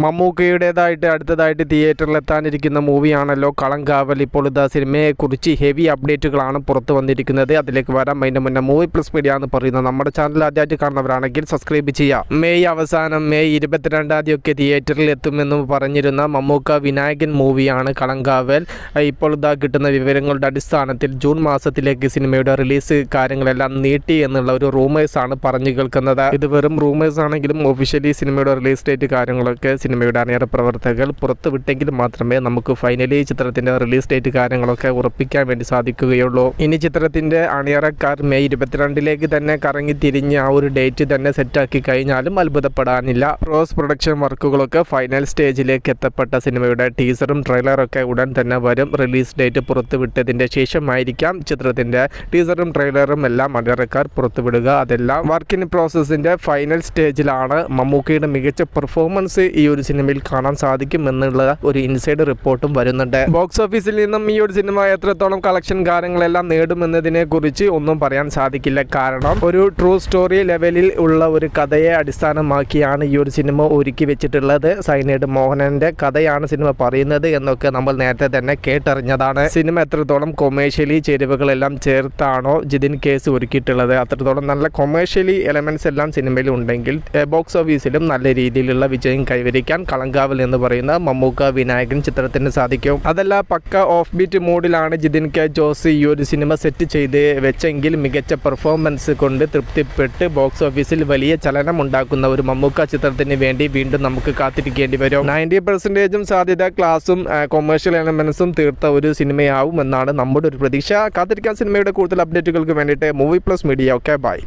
മമ്മൂക്കയുടേതായിട്ട് അടുത്തതായിട്ട് തിയേറ്ററിലെത്താനിരിക്കുന്ന മൂവിയാണല്ലോ കളങ്കാവൽ. ഇപ്പോൾ ഇതാ സിനിമയെക്കുറിച്ച് ഹെവി അപ്ഡേറ്റുകളാണ് പുറത്തു വന്നിരിക്കുന്നത്. അതിലേക്ക് വരാം. അതിൻ്റെ മുന്നേ മൂവി പ്ലസ് മീഡിയ എന്ന് പറയുന്നത് നമ്മുടെ ചാനൽ ആദ്യമായിട്ട് കാണുന്നവരാണെങ്കിൽ സബ്സ്ക്രൈബ് ചെയ്യുക. മെയ് അവസാനം മെയ് 22-ാം തീയതി തിയേറ്ററിൽ എത്തുമെന്ന് പറഞ്ഞിരുന്ന മമ്മൂക്ക വിനായകൻ മൂവിയാണ് കളങ്കാവൽ. ഇപ്പോൾ ഇതാ കിട്ടുന്ന വിവരങ്ങളുടെ അടിസ്ഥാനത്തിൽ ജൂൺ മാസത്തിലേക്ക് സിനിമയുടെ റിലീസ് കാര്യങ്ങളെല്ലാം നീട്ടി എന്നുള്ള ഒരു റൂമേഴ്സാണ് പറഞ്ഞു കേൾക്കുന്നത്. ഇത് വെറും റൂമേഴ്സ് ആണെങ്കിലും ഒഫീഷ്യലി സിനിമയുടെ റിലീസ് ഡേറ്റ് കാര്യങ്ങളൊക്കെ സിനിമയുടെ അണിയറ പ്രവർത്തകർ പുറത്തുവിട്ടെങ്കിൽ മാത്രമേ നമുക്ക് ഫൈനലി ചിത്രത്തിന്റെ റിലീസ് ഡേറ്റ് കാര്യങ്ങളൊക്കെ ഉറപ്പിക്കാൻ വേണ്ടി സാധിക്കുകയുള്ളൂ. ഇനി ചിത്രത്തിന്റെ അണിയറക്കാർ മെയ് 22-ലേക്ക് തന്നെ കറങ്ങി തിരിഞ്ഞ് ആ ഒരു ഡേറ്റ് തന്നെ സെറ്റാക്കി കഴിഞ്ഞാലും അത്ഭുതപ്പെടാനില്ല. പോസ്റ്റ് പ്രൊഡക്ഷൻ വർക്കുകളൊക്കെ ഫൈനൽ സ്റ്റേജിലേക്ക് എത്തപ്പെട്ട സിനിമയുടെ ടീസറും ട്രെയിലറൊക്കെ ഉടൻ തന്നെ വരും. റിലീസ് ഡേറ്റ് പുറത്തുവിട്ടതിന്റെ ശേഷമായിരിക്കാം ചിത്രത്തിന്റെ ടീസറും ട്രെയിലറും എല്ലാം അണിയറക്കാർ പുറത്തുവിടുക. അതെല്ലാം വർക്ക് ഇൻ പ്രോസസിന്റെ ഫൈനൽ സ്റ്റേജിലാണ്. മമ്മൂക്കയുടെ മികച്ച പെർഫോമൻസ് ഈ ഒരു സിനിമയിൽ കാണാൻ സാധിക്കും എന്നുള്ള ഒരു ഇൻസൈഡ് റിപ്പോർട്ടും വരുന്നുണ്ട്. ബോക്സ് ഓഫീസിൽ നിന്നും ഈ ഒരു സിനിമ എത്രത്തോളം കളക്ഷൻ കാര്യങ്ങളെല്ലാം നേടുമെന്നതിനെ കുറിച്ച് ഒന്നും പറയാൻ സാധിക്കില്ല. കാരണം ഒരു ട്രൂ സ്റ്റോറി ലെവലിൽ ഉള്ള ഒരു കഥയെ അടിസ്ഥാനമാക്കിയാണ് ഈ ഒരു സിനിമ ഒരുക്കി വെച്ചിട്ടുള്ളത്. സൈനൈഡ് മോഹനന്റെ കഥയാണ് സിനിമ പറയുന്നത് എന്നൊക്കെ നമ്മൾ നേരത്തെ തന്നെ കേട്ടറിഞ്ഞതാണ്. സിനിമ എത്രത്തോളം കൊമേഴ്ഷ്യലി ചേരുവകളെല്ലാം ചേർത്താണോ ജിതിൻ കേസ് ഒരുക്കിയിട്ടുള്ളത്, അത്രത്തോളം നല്ല കൊമേഴ്ഷ്യലി എലമെന്റ്സ് എല്ലാം സിനിമയിൽ ഉണ്ടെങ്കിൽ ബോക്സ് ഓഫീസിലും നല്ല രീതിയിലുള്ള വിജയം കൈവരിക്കാൻ കളങ്കാവൽ എന്ന് പറയുന്ന മമ്മൂക്ക വിനായകൻ ചിത്രത്തിന് സാധിക്കും. അതല്ല പക്ക ഓഫ് ബീറ്റ് മൂഡിലാണ് ജിതിൻ കെ ജോസ് ഈ ഒരു സിനിമ സെറ്റ് ചെയ്ത് വെച്ചെങ്കിൽ മികച്ച പെർഫോമൻസ് കൊണ്ട് തൃപ്തിപ്പെട്ട് ബോക്സ് ഓഫീസിൽ വലിയ ചലനം ഉണ്ടാക്കുന്ന ഒരു മമ്മൂക്ക ചിത്രത്തിന് വേണ്ടി വീണ്ടും നമുക്ക് കാത്തിരിക്കേണ്ടി വരും. 90% സാധ്യത ക്ലാസും കൊമേഴ്ഷ്യൽ എലമെന്റ്സും തീർത്ത ഒരു സിനിമയാവും എന്നാണ് നമ്മുടെ ഒരു പ്രതീക്ഷ. കാത്തിരിക്കാൻ സിനിമയുടെ കൂടുതൽ അപ്ഡേറ്റുകൾക്ക് വേണ്ടിയിട്ട് movie plus media. Okay, by.